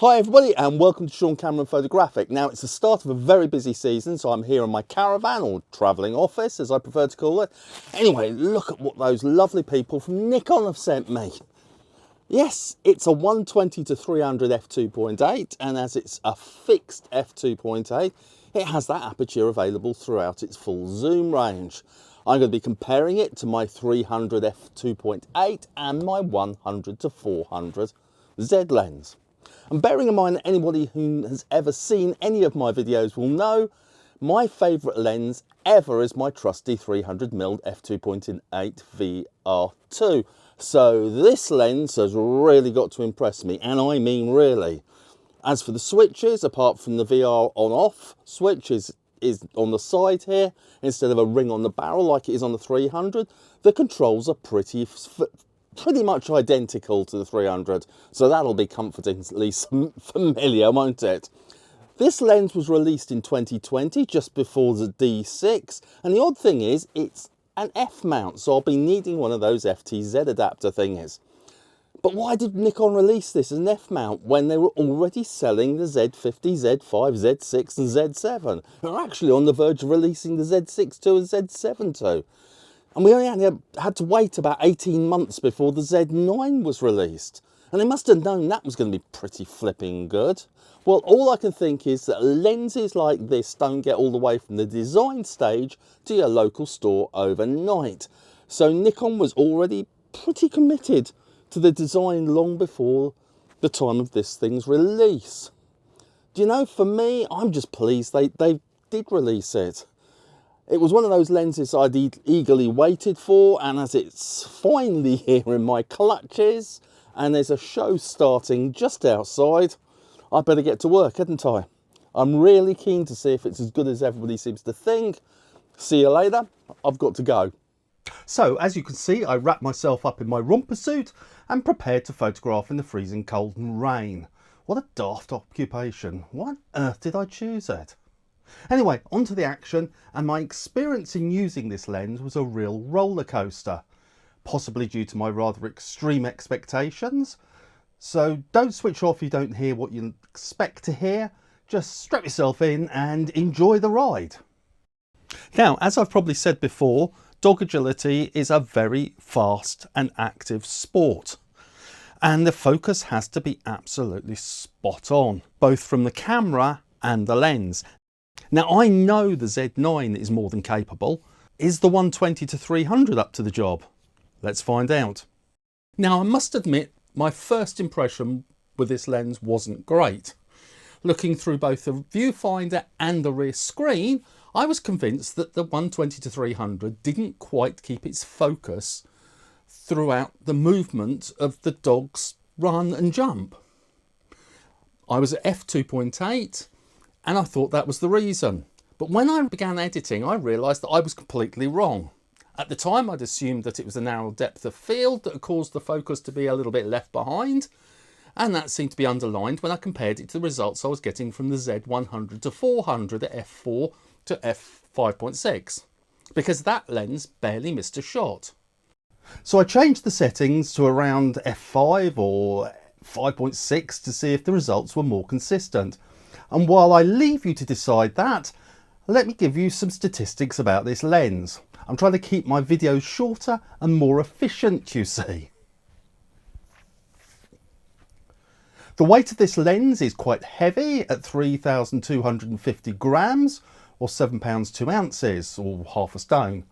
Hi everybody and welcome to Sean Cameron Photographic. Now it's the start of a very busy season, so I'm here in my caravan, or travelling office as I prefer to call it. Anyway, look at what those lovely people from Nikon have sent me. Yes, it's a 120 to 300 f2.8, and as it's a fixed f2.8, it has that aperture available throughout its full zoom range. I'm going to be comparing it to my 300 f2.8 and my 100 to 400 Z lens. And bearing in mind that anybody who has ever seen any of my videos will know, my favourite lens ever is my trusty 300mm f2.8 VRii. So this lens has really got to impress me, and I mean really. As for the switches, apart from the VR on-off switch is on the side here, instead of a ring on the barrel like it is on the 300, the controls are pretty much identical to the 300, so that'll be comfortingly familiar, won't it? This lens was released in 2020, just before the D6, and the odd thing is it's an F mount, so I'll be needing one of those FTZ adapter thingies. But why did Nikon release this as an F mount when they were already selling the Z50, Z5, Z6 and Z7? They're actually on the verge of releasing the Z6 II and Z7 II. And we only had to wait about 18 months before the Z9 was released. And they must have known that was going to be pretty flipping good. Well, all I can think is that lenses like this don't get all the way from the design stage to your local store overnight. So Nikon was already pretty committed to the design long before the time of this thing's release. Do you know, for me, I'm just pleased they did release it. It was one of those lenses I'd eagerly waited for, and as it's finally here in my clutches, and there's a show starting just outside, I better get to work, hadn't I? I'm really keen to see if it's as good as everybody seems to think. See you later. I've got to go. So, as you can see, I wrapped myself up in my romper suit and prepared to photograph in the freezing cold and rain. What a daft occupation. Why on earth did I choose it? Anyway, on to the action, and my experience in using this lens was a real roller coaster, possibly due to my rather extreme expectations. So don't switch off if you don't hear what you expect to hear. Just strap yourself in and enjoy the ride. Now, as I've probably said before, dog agility is a very fast and active sport, and the focus has to be absolutely spot on, both from the camera and the lens. Now, I know the Z9 is more than capable. Is the 120 to 300 up to the job? Let's find out. Now, I must admit, my first impression with this lens wasn't great. Looking through both the viewfinder and the rear screen, I was convinced that the 120 to 300 didn't quite keep its focus throughout the movement of the dog's run and jump. I was at f2.8, and I thought that was the reason. But when I began editing, I realised that I was completely wrong. At the time, I'd assumed that it was a narrow depth of field that caused the focus to be a little bit left behind, and that seemed to be underlined when I compared it to the results I was getting from the Z100 to 400 at f4 to f5.6, because that lens barely missed a shot. So I changed the settings to around f5 or 5.6 to see if the results were more consistent. And while I leave you to decide that, let me give you some statistics about this lens. I'm trying to keep my videos shorter and more efficient, you see. The weight of this lens is quite heavy at 3,250 grams, or 7 pounds 2 ounces, or half a stone,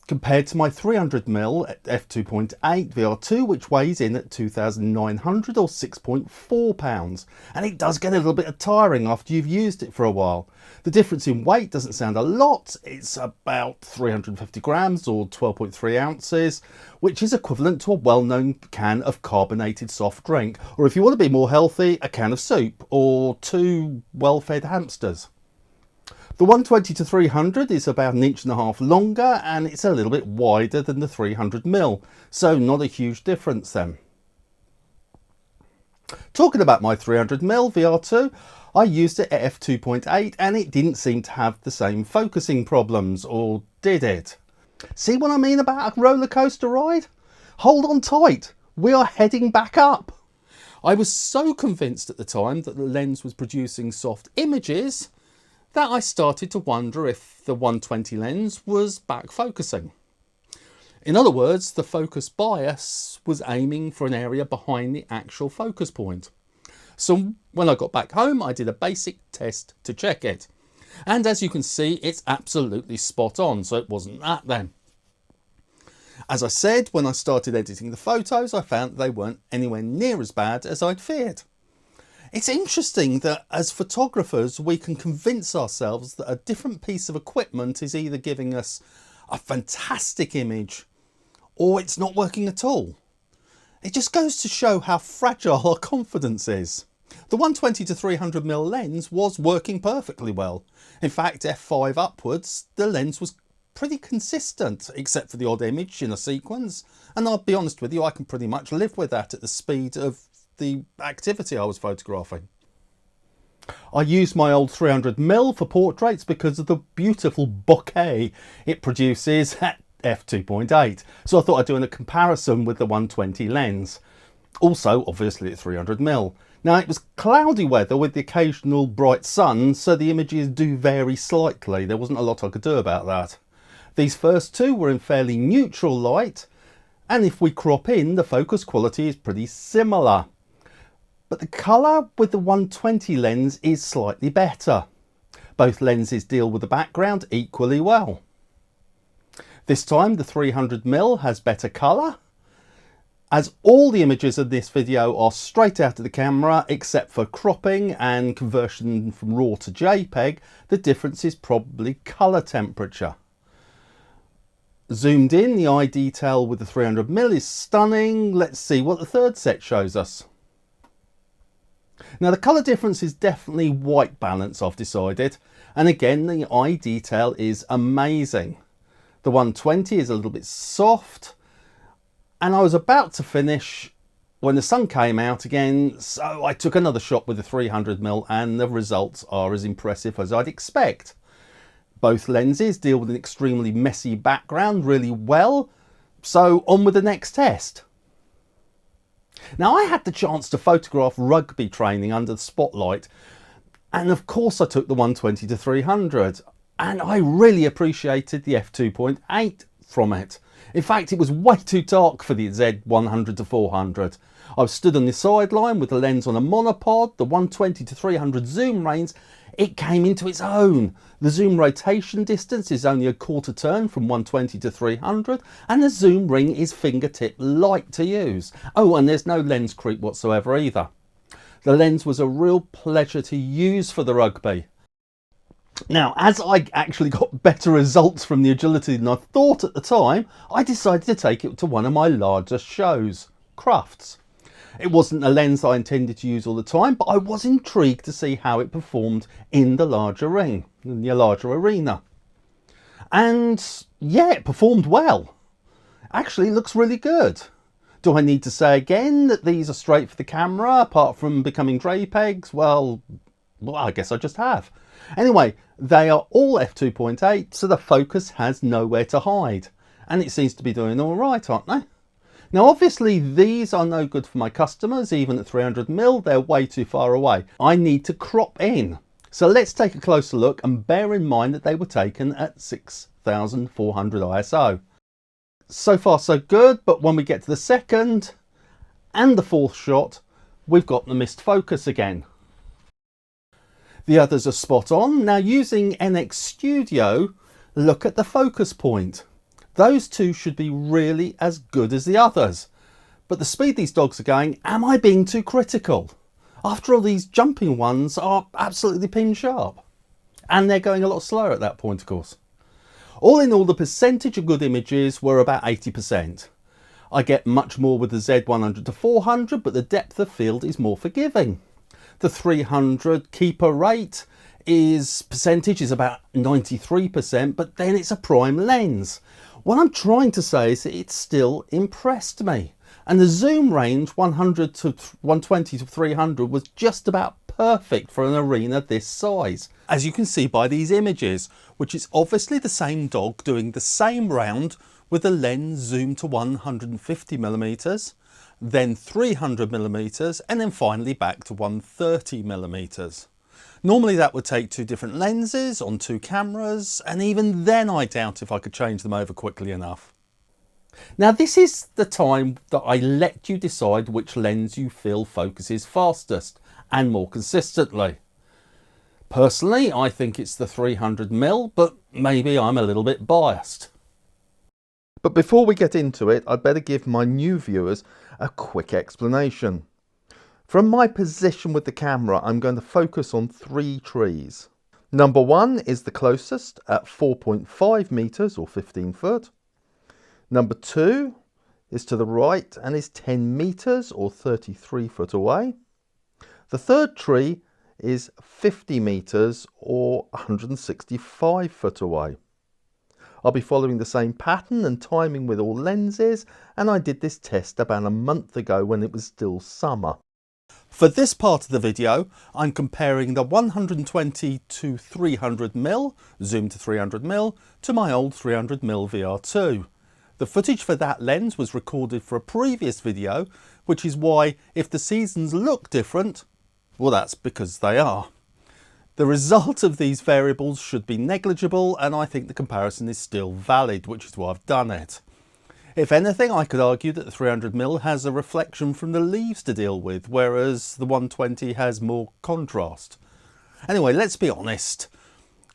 compared to my 300mm at f2.8 VR2, which weighs in at 2,900 or 6.4 pounds. And it does get a little bit tiring after you've used it for a while. The difference in weight doesn't sound a lot. It's about 350 grams or 12.3 ounces, which is equivalent to a well-known can of carbonated soft drink, or if you want to be more healthy, a can of soup, or 2 well-fed hamsters. The 120 to 300 is about 1.5 inches longer, and it's a little bit wider than the 300mm, so not a huge difference then. Talking about my 300mm VR2, I used it at f2.8 and it didn't seem to have the same focusing problems, or did it? See what I mean about a roller coaster ride? Hold on tight, we are heading back up. I was so convinced at the time that the lens was producing soft images that I started to wonder if the 120 lens was back focusing. In other words, the focus bias was aiming for an area behind the actual focus point. So when I got back home, I did a basic test to check it. And as you can see, it's absolutely spot on, so it wasn't that then. As I said, when I started editing the photos, I found they weren't anywhere near as bad as I'd feared. It's interesting that as photographers, we can convince ourselves that a different piece of equipment is either giving us a fantastic image or it's not working at all. It just goes to show how fragile our confidence is. The 120 to 300mm lens was working perfectly well. In fact, f5 upwards, the lens was pretty consistent, except for the odd image in a sequence. And I'll be honest with you, I can pretty much live with that at the speed of the activity I was photographing. I used my old 300mm for portraits because of the beautiful bokeh it produces at f2.8. So I thought I'd do a comparison with the 120 lens. Also, obviously at 300mm. Now it was cloudy weather with the occasional bright sun, so the images do vary slightly. There wasn't a lot I could do about that. These first two were in fairly neutral light, and if we crop in, the focus quality is pretty similar. But the colour with the 120 lens is slightly better. Both lenses deal with the background equally well. This time the 300mm has better colour. As all the images of this video are straight out of the camera except for cropping and conversion from RAW to JPEG, the difference is probably colour temperature. Zoomed in, the eye detail with the 300mm is stunning. Let's see what the third set shows us. Now the colour difference is definitely white balance, I've decided, and again the eye detail is amazing. The 120 is a little bit soft, and I was about to finish when the sun came out again, so I took another shot with the 300mm and the results are as impressive as I'd expect. Both lenses deal with an extremely messy background really well, so on with the next test. Now I had the chance to photograph rugby training under the spotlight, and of course I took the 120 to 300, and I really appreciated the f2.8 from it. In fact, it was way too dark for the Z100 to 400. I was stood on the sideline with the lens on a monopod, the 120 to 300 zoom range, it came into its own. The zoom rotation distance is only a quarter turn from 120 to 300, and the zoom ring is fingertip light to use. Oh, and there's no lens creep whatsoever either. The lens was a real pleasure to use for the rugby. Now, as I actually got better results from the agility than I thought at the time, I decided to take it to one of my larger shows, Crufts. It wasn't a lens I intended to use all the time, but I was intrigued to see how it performed in the larger ring, in the larger arena. And yeah, it performed well. Actually, it looks really good. Do I need to say again that these are straight for the camera, apart from becoming JPEGs? Well, I guess I just have. Anyway, they are all f2.8, so the focus has nowhere to hide. And it seems to be doing all right, aren't they? Now obviously these are no good for my customers, even at 300mm, they're way too far away. I need to crop in. So let's take a closer look and bear in mind that they were taken at 6400 ISO. So far so good, but when we get to the second and the fourth shot, we've got the missed focus again. The others are spot on. Now using NX Studio, look at the focus point. Those two should be really as good as the others. But the speed these dogs are going, am I being too critical? After all, these jumping ones are absolutely pin sharp. And they're going a lot slower at that point, of course. All in all, the percentage of good images were about 80%. I get much more with the Z100 to 400, but the depth of field is more forgiving. The 300 keeper rate percentage is about 93%, but then it's a prime lens. What I'm trying to say is that it still impressed me. And the zoom range 100 to 120 to 300 was just about perfect for an arena this size. As you can see by these images, which is obviously the same dog doing the same round with the lens zoomed to 150mm, then 300mm, and then finally back to 130mm. Normally that would take two different lenses on two cameras, and even then I doubt if I could change them over quickly enough. Now this is the time that I let you decide which lens you feel focuses fastest and more consistently. Personally, I think it's the 300mm, but maybe I'm a little bit biased. But before we get into it, I'd better give my new viewers a quick explanation. From my position with the camera, I'm going to focus on three trees. Number one is the closest at 4.5 meters or 15 foot. Number two is to the right and is 10 meters or 33 foot away. The third tree is 50 meters or 165 foot away. I'll be following the same pattern and timing with all lenses, and I did this test about a month ago when it was still summer. For this part of the video, I'm comparing the 120 to 300mm, zoom to 300mm, to my old 300mm VR2. The footage for that lens was recorded for a previous video, which is why if the seasons look different, well, that's because they are. The result of these variables should be negligible, and I think the comparison is still valid, which is why I've done it. If anything, I could argue that the 300mm has a reflection from the leaves to deal with, whereas the 120 has more contrast. Anyway, let's be honest.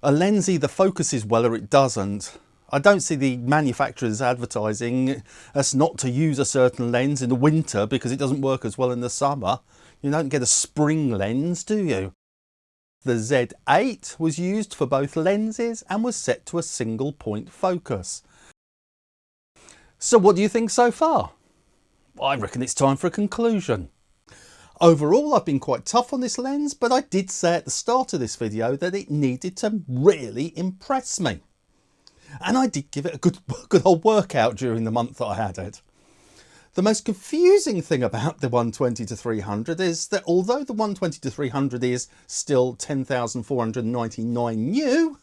A lens either focuses well or it doesn't. I don't see the manufacturers advertising us not to use a certain lens in the winter because it doesn't work as well in the summer. You don't get a spring lens, do you? The Z8 was used for both lenses and was set to a single point focus. So what do you think so far? I reckon it's time for a conclusion. Overall, I've been quite tough on this lens, but I did say at the start of this video that it needed to really impress me. And I did give it a good old workout during the month that I had it. The most confusing thing about the 120 to 300 is that although the 120 to 300 is still 10,499 new,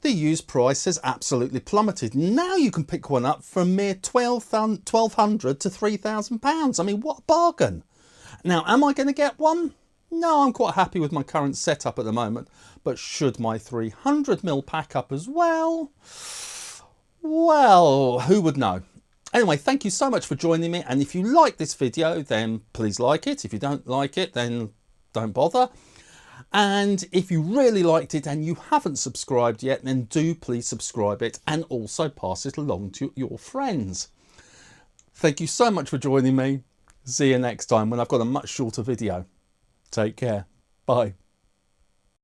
the used price has absolutely plummeted. Now you can pick one up for a mere £1,200 to £3,000. I mean, what a bargain. Now, am I going to get one? No, I'm quite happy with my current setup at the moment. But should my 300mm pack up as well? Well, who would know? Anyway, thank you so much for joining me, and if you like this video, then please like it. If you don't like it, then don't bother. And if you really liked it and you haven't subscribed yet, then do please subscribe it and also pass it along to your friends. Thank you so much for joining me. See you next time when I've got a much shorter video. Take care. Bye.